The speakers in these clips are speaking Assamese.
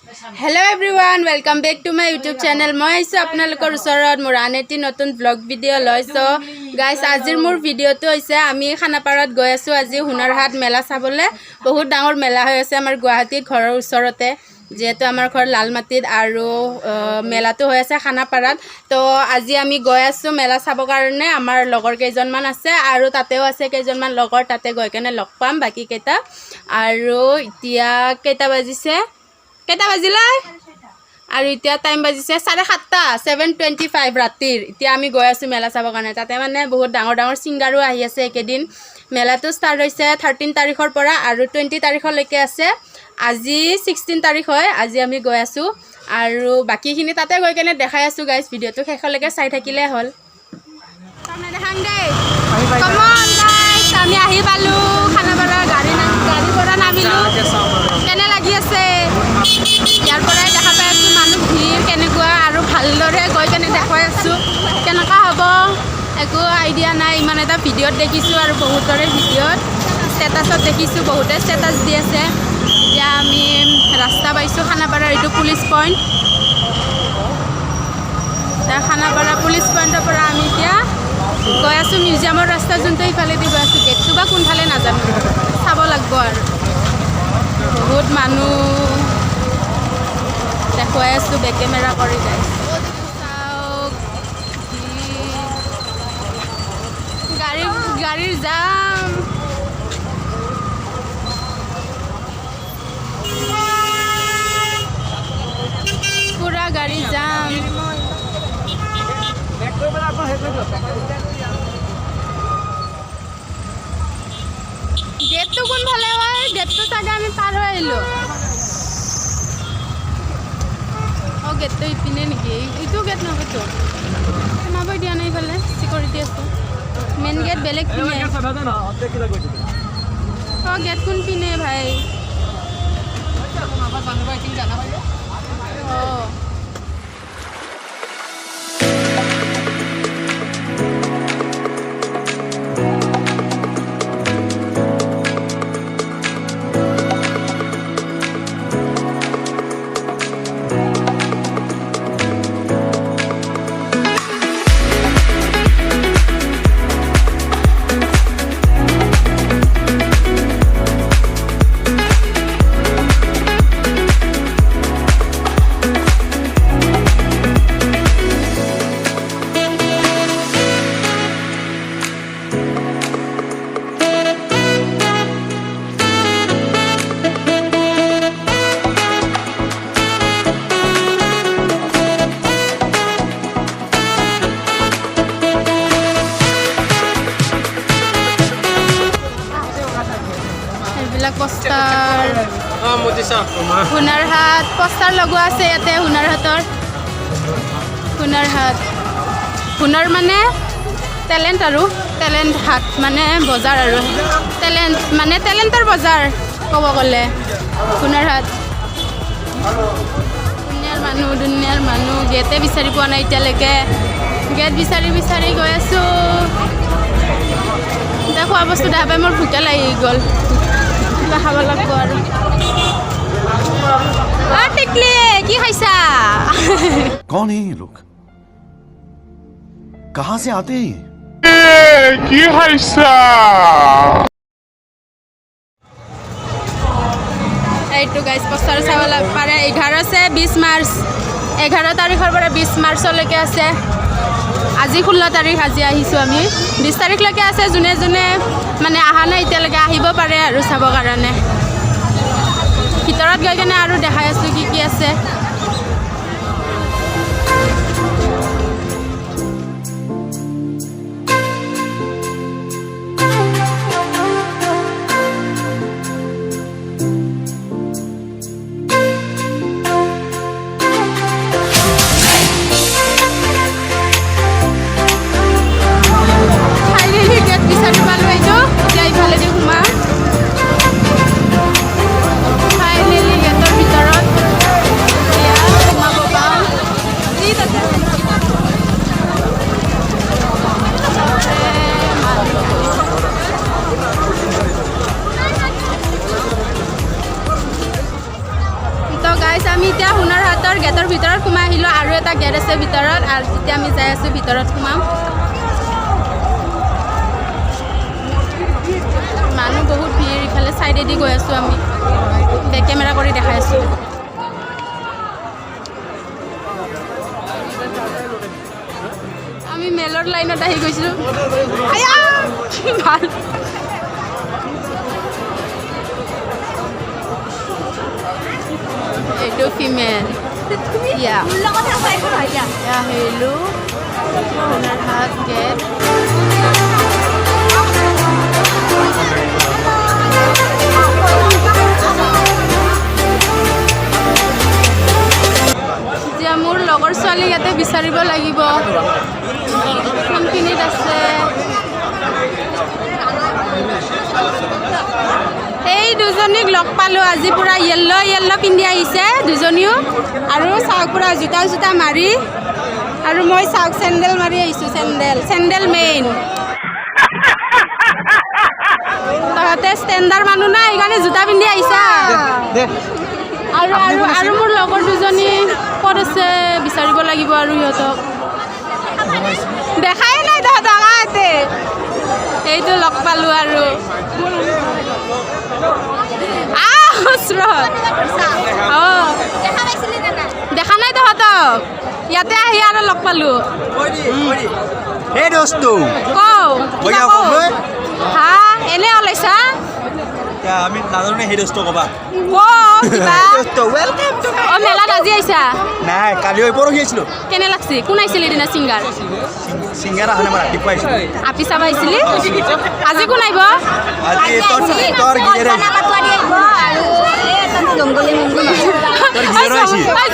Hello everyone, welcome back to my YouTube channel. মই আছো আপোনালোকৰ ওচৰত মোৰ আন এটি নতুন ব্লগ ভিডিঅ' লৈছো গাইস। আজিৰ মোৰ ভিডিঅ'টো হৈছে আমি খানাপাৰাত গৈ আছো আজি হুনাৰহাট মেলা চাবলৈ। বহুত ডাঙৰ মেলা হৈ আছে আমাৰ গুৱাহাটীত ঘৰৰ ওচৰতে, যেহেতু আমাৰ ঘৰ লালমাটিত আৰু মেলাটো হৈ আছে খানাপাৰাত। তো আজি আমি গৈ আছো মেলা চাবৰ কাৰণে। আমাৰ লগৰ কেইজনমান আছে আৰু তাতেও আছে কেইজনমান লগৰ, তাতে গৈ কেনে লগ পাম বাকী কেইটা। আৰু এতিয়া কেইটা বাজিছে, কেইটা বাজিলে আৰু এতিয়া টাইম বাজিছে 7:30 7:25 ৰাতিৰ। এতিয়া আমি গৈ আছোঁ মেলা চাবৰ কাৰণে। তাতে মানে বহুত ডাঙৰ ডাঙৰ ছিংগাৰো আহি আছে একেদিন। মেলাটো ষ্টাৰ্ট হৈছে 13 তাৰিখৰ পৰা আৰু 20 তাৰিখলৈকে আছে। আজি 16 তাৰিখ হয়। আজি আমি গৈ আছোঁ আৰু বাকীখিনি তাতে গৈ কেনে দেখাই আছোঁ গাইজ। ভিডিঅ'টো শেষলৈকে চাই থাকিলে হ'ল। আমি আহি পালোঁ খানাপাৰা, গাড়ী পৰা নামিলোঁ। কেনে লাগি আছে? ইয়াৰ পৰাই দেখা পাই আছোঁ মানুহ ভিৰ কেনেকুৱা, আৰু ভালদৰে গৈ কেনে দেখাই আছোঁ কেনেকুৱা হ'ব একো আইডিয়া নাই। ইমান এটা ভিডিঅ'ত দেখিছোঁ আৰু বহুতৰে ভিডিঅ'ত ষ্টেটাছত দেখিছোঁ, বহুতে ষ্টেটাছ দি আছে। এতিয়া আমি ৰাস্তা পাইছোঁ খানাপাৰাৰ, এইটো পুলিচ পইণ্ট। এতিয়া খানাপাৰা পুলিচ পইণ্টৰ পৰা আমি এতিয়া গৈ আছোঁ মিউজিয়ামৰ ৰাস্তা, যোনটো ইফালেদি গৈ আছোঁ। গেটটো বা কোনফালে নাজানো, চাব লাগিব। আৰু বহুত মানুহ দেখুৱাই আছোঁ বেক কেমেৰা কৰি যায়। চাওক গাড়ীৰ যাম, পুৰা গাড়ী যাম। গেটটো কোনফালে হয়? গেটটো চাগে আমি পাৰ হৈ আহিলোঁ। অঁ, গেটটো ইপিনে নেকি? এইটো গেট নহয়তো, সোমাব দিয়া নাই। ইফালে চিকিউৰিটি আছে। মেইন গেট বেলেগ পিনে। অঁ, গেট কোন পিনে ভাই? অঁ, পোষ্টাৰ হুনাৰহাট পোষ্টাৰ লগোৱা আছে ইয়াতে। হুনাৰহাট হুনাৰ মানে টেলেণ্ট, আৰু টেলেণ্ট হাট মানে বজাৰ, আৰু টেলেণ্ট মানে টেলেণ্টৰ বজাৰ ক'ব গ'লে হুনাৰহাট। দুনিয়াৰ মানুহ গেটে বিচাৰি পোৱা নাই এতিয়ালৈকে। গেট বিচাৰি গৈ আছোঁ। এতিয়া খোৱা বস্তু দেখা পাই মোৰ ভোকে লাগি গ'ল, কিবা খাব লাগিব। আৰু টিকলি কি খাইছা? कौन है ये लोग? कहां से आते हैं? কি খাইছা? এইটো গাইজ পোষ্টাৰ চাব পাৰে। 20 মাৰ্চ 11 তাৰিখৰ পৰা 20 মাৰ্চলৈকে আছে। আজি 16 তাৰিখ, আজি আহিছোঁ আমি। 20 তাৰিখলৈকে আছে। যোনে মানে অহা নাই এতিয়ালৈকে আহিব পাৰে আৰু চাবৰ কাৰণে। ভিতৰত গৈ কেনে আৰু দেখাই আছোঁ কি কি আছে। গাইছ আমি এতিয়া হুনাৰ হাটৰ গেটৰ ভিতৰত সোমাই আহিলোঁ আৰু এটা গেট আছে ভিতৰত আৰু এতিয়া আমি যাই আছোঁ ভিতৰত সোমাম মানুহ বহুত ভিৰ ইফালে চাইডেদি গৈ আছোঁ আমি বেক কেমেৰা কৰি দেখাই আছোঁ আমি মেলৰ লাইনত আহি গৈছিলোঁ ভাল এইটো ফিমেল আহিলোঁ হুনাৰ হাট গেট এতিয়া মোৰ লগৰ ছোৱালী ইয়াতে বিচাৰিব লাগিব কোনখিনিত আছে এই দুজনীক লগ পালোঁ আজি পূৰা য়েল্ল' পিন্ধি আহিছে দুজনীও আৰু চাওক পূৰা জোতা মাৰি আৰু মই চাওক চেণ্ডেল মাৰি আহিছোঁ চেণ্ডেল মেইন তহঁতে ষ্টেণ্ডাৰ মানুহ নাই সেইকাৰণে জোতা পিন্ধি আহিছা আৰু মোৰ লগৰ দুজনী ক'ত আছে বিচাৰিব লাগিব আৰু সিহঁতক দেখাই নাই তহঁতক আহতে এইটো লগ পালোঁ আৰু অঁ দেখা নাই তহঁতক ইয়াতে আহি আৰু লগ পালোঁ হা এনে ওলাইছা আমি নাজানো সেই দোস্ত ক'বা অঁ মেলাত আজি আহিছা নাই কালি পৰহি আহিছিলোঁ কেনে লাগছি কোন আহিছিল এদিনা ছিংগাৰ ছিংগাৰ অহা নাই মই ৰাতিপুৱা আহিছিলোঁ আপি চাব আহিছিলি আজি কোন আহিব আজি তোৰ গিয়েৰ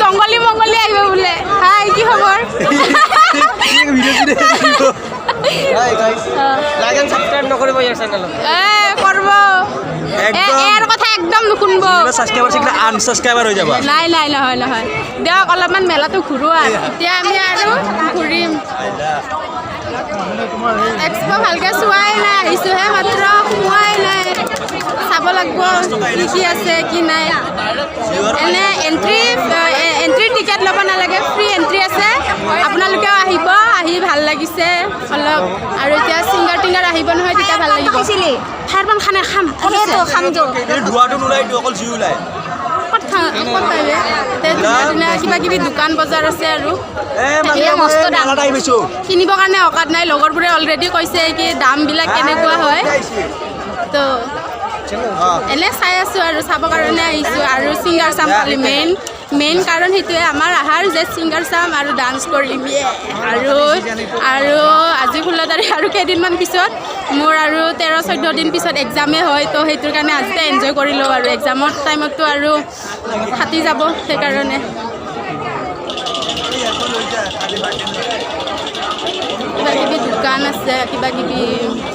জংগলী মংগলী আহিব বোলে হাই কি খবৰ কৰিব এৰ কথা একদম নুশুনব আনছাবস্ক্ৰাইবাৰ হৈ যাব নাই নহয় দিয়ক অলপমান মেলাটো ঘূৰোঁ আৰু এতিয়া আমি আৰু ঘূৰিম এক্সপ' ভালকৈ চোৱাই নাই আহিছোঁহে মাত্ৰ সোমোৱাই নাই চাব লাগিব কি আছে কি নাই এনে এণ্ট্ৰি টিকেট ল'ব নালাগে ফ্ৰী এণ্ট্ৰি আছে আপোনালোকেও আহিব আহি ভাল লাগিছে অলপ আৰু এতিয়া ছিংগাৰ টিংগাৰ আহিব নহয় তেতিয়া ভাল লাগিব খাৰপান খানে খাম ধোৱাটো নোলাই অকল জুই ওলাই ক'ত পাইবে ধুনীয়া কিবা কিবি দোকান বজাৰ আছে আৰু কিনিবৰ কাৰণে অকাত নাই লগৰবোৰে অলৰেডি কৈছে কি দামবিলাক কেনেকুৱা হয় তো এনে চাই আছোঁ আৰু চাবৰ কাৰণে আহিছোঁ আৰু ছিংগাৰ চাম খালি মেইন কাৰণ সেইটোৱে আমাৰ আহাৰ যে ছিংগাৰ চাম আৰু ডান্স কৰিম আৰু আজি 16 তাৰিখ আৰু কেইদিনমান পিছত মোৰ আৰু 13-14 দিন পিছত এক্সামে হয় তো সেইটোৰ কাৰণে আজিতে এনজয় কৰি লওঁ আৰু এক্সামৰ টাইমততো আৰু ফাটি যাব সেইকাৰণে কিবা কিবি দোকান আছে কিবা কিবি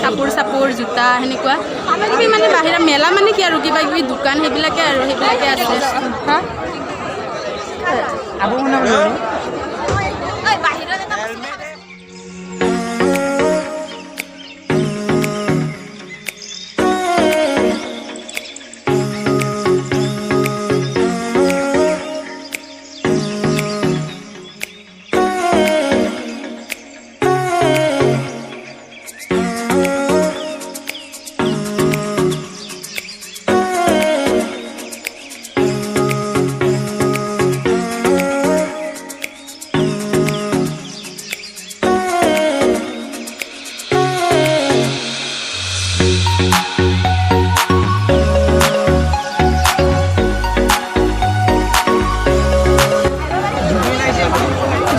কাপোৰ জোতা সেনেকুৱা কিবা কিবি মানে বাহিৰা মেলা মানে কি আৰু কিবা কিবি দোকান সেইবিলাকে আছে হা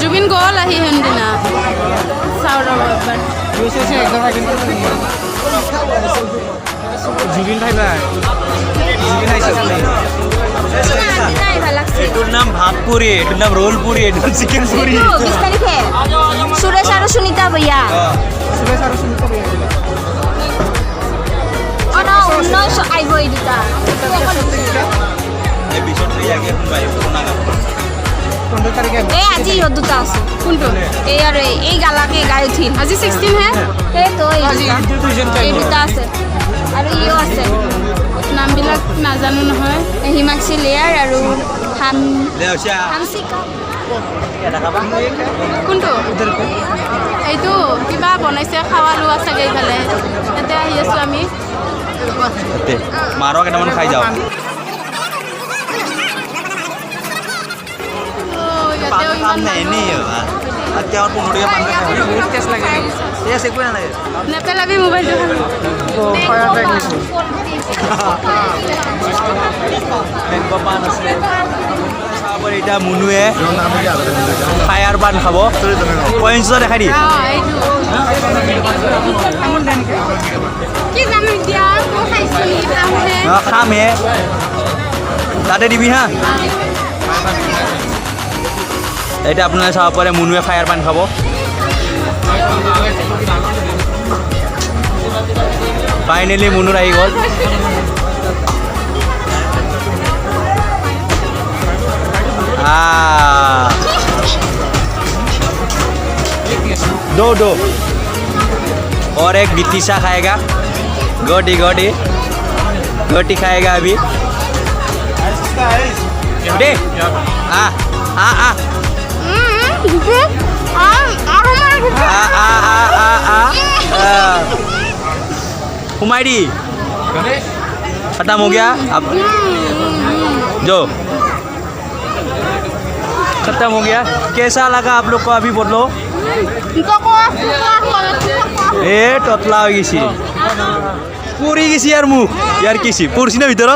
জুবিন গ'ল আহি সেইদিনা চাওঁ ৰ'ব এবাৰ জুবিন ভাই এইটোৰ নাম ভাতপুৰি এইটোৰ নাম ৰোল পুৰি এইটোৰ চিকেন পুৰি 20 তাৰিখে সুৰেশ আৰু সুনিতা ভৈয়া আহিব এই দুটা এই আজি ইহঁত দুটা আছে কোনটো এই আৰু এই গালাকে গাই উঠিল আজি 16 হে সেইটো এই দুটা আছে আৰু ইও আছে নামবিলাক নাজানো নহয় হিমাক্ষী লেয়াৰ আৰু ধান লেউচিয়া ধান চিকা কোনটো এইটো কিবা বনাইছে খাৱা লোৱা চাগে এইফালে ইয়াতে আহি আছোঁ আমি মাৰো কেইটামান খাই যাওঁ ইয়াতেও ইমান নেপেলাবি মোবাইলটো এতিয়া মুনুৱে ফায়াৰ পান খাব পইণ্টছ দেখাই দি কি জানো এতিয়া মই খাইছোঁ নেকি খামহে খামহে তাতে দিবি হা এতিয়া আপোনালোকে চাব পাৰে মুনুৱে ফায়াৰ পান খাব ফাইনেলি মুনুৰ আহি গ'ল दो दो और एक बितिशा खाएगा गोटी गोटी गोटी खाएगा अभी दे आ आ आ कुमारी खत्म हो गया अब जो खत्म हो गया कैसा लगा आप लोग को अभी बोलो ए टतला हो गई पुरी गई यार मुख यार किसी पुरसी ना भीतर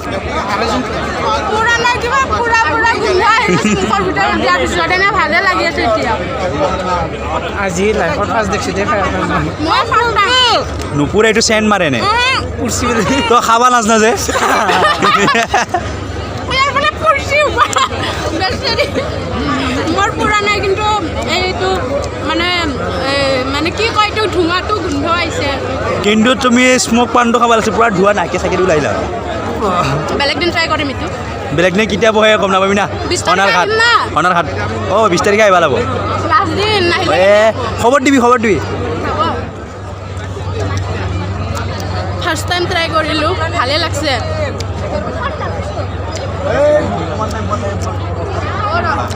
নুপুৰে এইটো চেণ্ট মাৰে নে তো খাবা নাজনা যে মোৰ পুৰা নাই কিন্তু এইটো মানে মানে কি কয় এইটো ধোঁৱাটো গোন্ধ আহিছে কিন্তু তুমি স্মোক পানটো খাব লাগিছে পুৰা ধোঁৱা নাকে চাকে ওলাইলা বেলেগ দিন ট্ৰাই কৰিম এইটো বেলেগ দিন কেতিয়া বহে গম নাপাবি না 20 তাৰিখে আহিম না। অনাৰ ঘাট 20 তাৰিখে আহিব লাগিব লাষ্ট দিন নাহিলে খবৰ দিবি ফাৰ্ষ্ট টাইম ট্ৰাই কৰিলোঁ ভালে লাগছে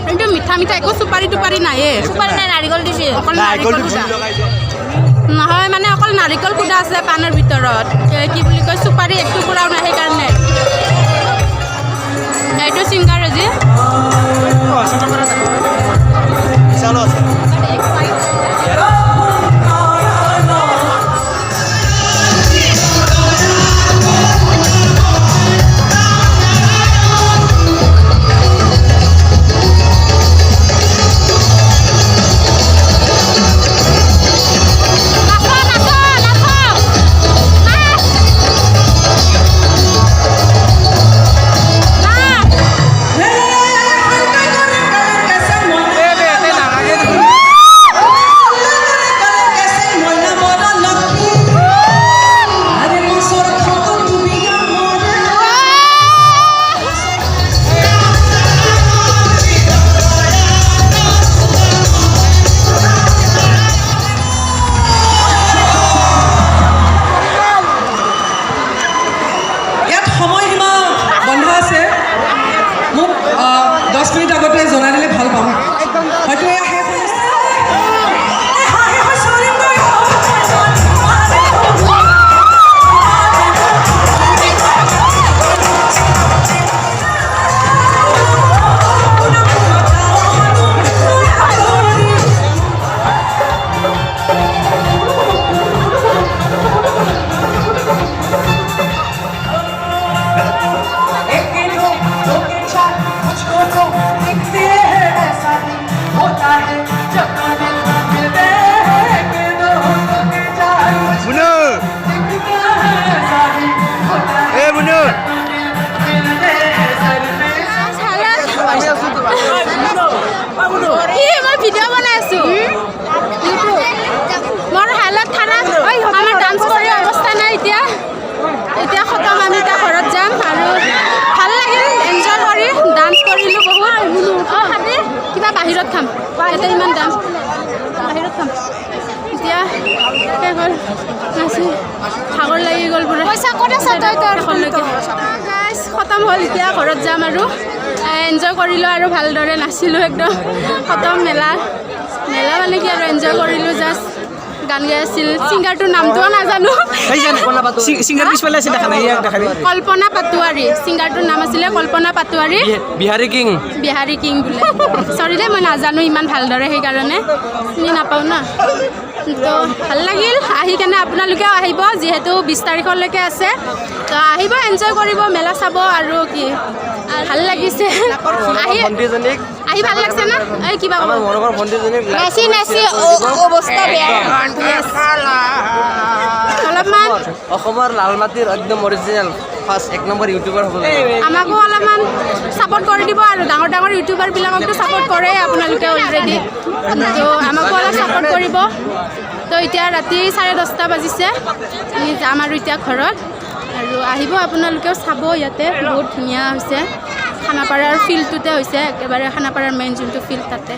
কিন্তু মিঠা মিঠা একো চুপাৰি টুপাৰি নায়ে চুপাৰি নাই নাৰিকল দিছে অকল নাৰিকল কুটা নহয় মানে অকল নাৰিকল কুটা আছে পানৰ ভিতৰত কি বুলি কয় চুপাৰি এক টুকুৰাও নাই সেইকাৰণে এইটো চিংগাৰ আজি ভিডিঅ' বনাই আছোঁ মোৰ হালত খানা আমাৰ ডান্স কৰি অৱস্থা নাই এতিয়া খতম আমি এতিয়া ঘৰত যাম আৰু ভাল লাগিল এনজয় কৰি ডান্স কৰিলোঁ বহুত খাবি কিবা বাহিৰত খাম ইয়াতে ইমান দাম বাহিৰত খাম এতিয়া শেষ হ'ল নাচি ভাগৰ লাগি গ'ল পুৰা পইচা ক'ত আছে তই খতম হ'ল এতিয়া ঘৰত যাম আৰু এনজয় কৰিলোঁ আৰু ভালদৰে নাচিলোঁ একদম খতম মেলা মানে কি আৰু এনজয় কৰিলোঁ জাষ্ট গান গাই আছিল ছিংগাৰটোৰ নামটোও নাজানো সিঙ্গাৰ পিছফালে আছে দেখা নাই ইয়াক দেখাবি কল্পনা পাটোৱাৰী ছিংগাৰটোৰ নাম আছিলে কল্পনা পাটোৱাৰী বিহাৰী কিং বোলে চৰি দেই মই নাজানো ইমান ভালদৰে সেইকাৰণে চিনি নাপাওঁ না তো ভাল লাগিল আহি কেনে আপোনালোকেও আহিব যিহেতু 20 তাৰিখলৈকে আছে তো আহিব এনজয় কৰিব মেলা চাব আৰু কি ভাল লাগিছে আহি ভাল লাগছে না এই কিবা নাচি অৱস্থা বেয়া অলপমান অসমৰ লাল মাটিৰ একদম অৰিজিনেল ফাৰ্ষ্ট 1 নম্বৰ ইউটিউবাৰ হ'ব আমাকো অলপমান ছাপোৰ্ট কৰি দিব আৰু ডাঙৰ ইউটিউবাৰবিলাককতো ছাপোৰ্ট কৰে আপোনালোকে অলৰেডি তো আমাকো অলপ ছাপোৰ্ট কৰিব তো এতিয়া ৰাতি 10:30 বাজিছে আমি যাম আৰু এতিয়া ঘৰত আৰু আহিব আপোনালোকেও চাব ইয়াতে বহুত ধুনীয়া হৈছে খানাপাৰাৰ ফিল্ডটোতে হৈছে একেবাৰে খানাপাৰাৰ মেইন যোনটো ফিল্ড তাতে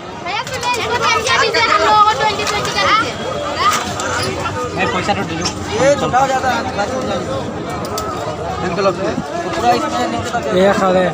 পইচাটো দিলোঁ এয়া খালে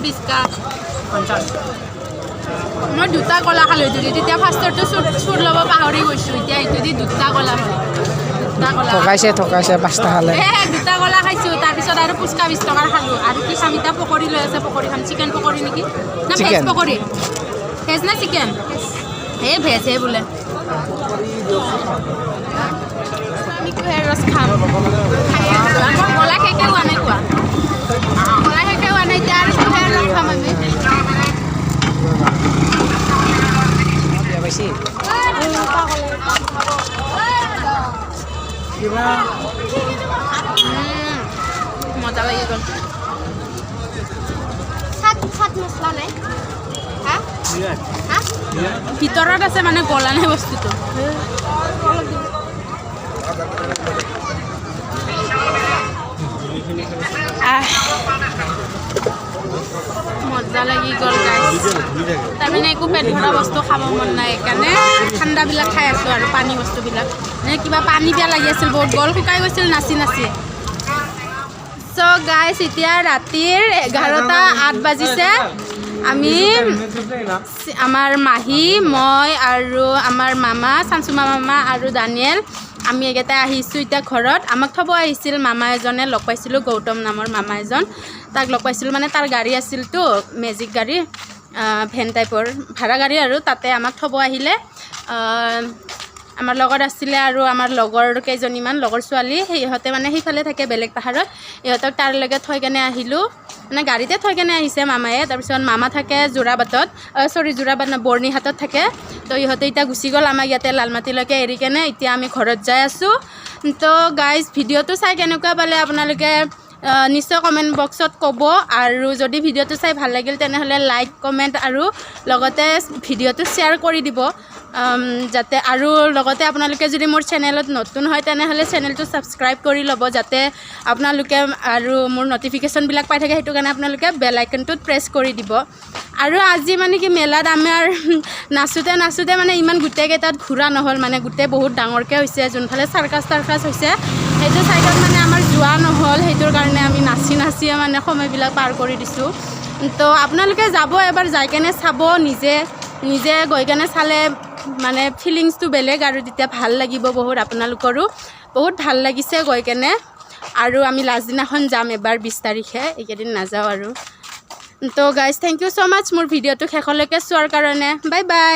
বিশ কা মই দুটা কলা খালোঁ যদি তেতিয়া ফাৰ্ষ্টৰটো চুট ল'ব পাহৰি গৈছোঁ এতিয়া এইটো দি দুটা কলা হয় থকাইছে 5টা খালে দুটা কলা খাইছোঁ তাৰপিছত আৰু ফুচকা 20 টকাৰ খালোঁ আৰু কি চামিতা পকৰি লৈ আছে পকৰি খাম চিকেন পকৰি নেকি না ভেজ পকৰি ভেজ না চিকেন এই ভেজহে বোলে আমি কুঁহিয়াৰ ৰস খাম কলা শেষে হোৱা নাই কোৱা কলা শেষে হোৱা নাই এতিয়া আৰু কুঁহিয়াৰ ৰস খাম আমি মজা লাগি গ'ল ভিতৰত আছে মানে গলা নাই বস্তুটো মজা লাগি গ'ল গাইছ তাৰমানে একো পেট ভৰা বস্তু খাব মন নাই সেইকাৰণে ঠাণ্ডাবিলাক খাই আছোঁ আৰু পানী বস্তুবিলাক মানে কিবা পানী বেয়া লাগি আছিল বহুত গল শুকাই গৈছিল নাচি চ' গাইছ এতিয়া ৰাতিৰ 11:08 বাজিছে আমি আমাৰ মাহী মই আৰু আমাৰ মামা চানচুমা মামা আৰু দানিয়েল আমি একেটাই আহিছোঁ এতিয়া ঘৰত আমাক থ'ব আহিছিল মামা এজনে লগ পাইছিলোঁ গৌতম নামৰ মামা এজন তাক লগ পাইছিলোঁ মানে তাৰ গাড়ী আছিলতো মেজিক গাড়ী ভেন টাইপৰ ভাড়া গাড়ী আৰু তাতে আমাক থ'ব আহিলে আমাৰ লগত আছিলে আৰু আমাৰ লগৰ কেইজনীমান লগৰ ছোৱালী সিহঁতে মানে সেইফালে থাকে বেলেগ পাহাৰত ইহঁতক তাৰ লগত থৈ কেনে আহিলোঁ মানে গাড়ীতে থৈ কেনে আহিছে মামায়ে তাৰপিছত মামা থাকে যোৰাবাটত যোৰাবাট বৰ্ণিহাটত থাকে তো ইহঁতে এতিয়া গুচি গ'ল আমাক ইয়াতে লালমাটিলৈকে এৰি কেনে এতিয়া আমি ঘৰত যাই আছোঁ তো গাইজ ভিডিঅ'টো চাই কেনেকুৱা পালে আপোনালোকে নিশ্চয় কমেণ্ট বক্সত ক'ব আৰু যদি ভিডিঅ'টো চাই ভাল লাগিল তেনেহ'লে লাইক কমেণ্ট আৰু লগতে ভিডিঅ'টো শ্বেয়াৰ কৰি দিব যাতে আৰু লগতে আপোনালোকে যদি মোৰ চেনেলত নতুন হয় তেনেহ'লে চেনেলটো ছাবস্ক্ৰাইব কৰি ল'ব যাতে আপোনালোকে আৰু মোৰ নটিফিকেশ্যনবিলাক পাই থাকে সেইটো কাৰণে আপোনালোকে বেল আইকনটোত প্ৰেছ কৰি দিব আৰু আজি মানে কি মেলাত আমাৰ নাচোঁতে মানে ইমান গোটেইকেইটাত ঘূৰা নহ'ল মানে গোটেই বহুত ডাঙৰকৈ হৈছে যোনফালে চাৰ্কাছ হৈছে সেইটো চাইডত মানে আমাৰ যোৱা নহ'ল সেইটোৰ কাৰণে আমি নাচিয়ে মানে সময়বিলাক পাৰ কৰি দিছোঁ তো আপোনালোকে যাব এবাৰ যাই কেনে চাব নিজে গৈ কেনে চালে মানে ফিলিংছটো বেলেগ আৰু তেতিয়া ভাল লাগিব বহুত আপোনালোকৰো বহুত ভাল লাগিছে গৈ কেনে আৰু আমি লাষ্ট দিনাখন যাম এবাৰ 20 তাৰিখে এইকেইদিন নাযাওঁ আৰু তো গাইজ থেংক ইউ ছ' মাছ মোৰ ভিডিঅ'টো শেষলৈকে চোৱাৰ কাৰণে বাই বাই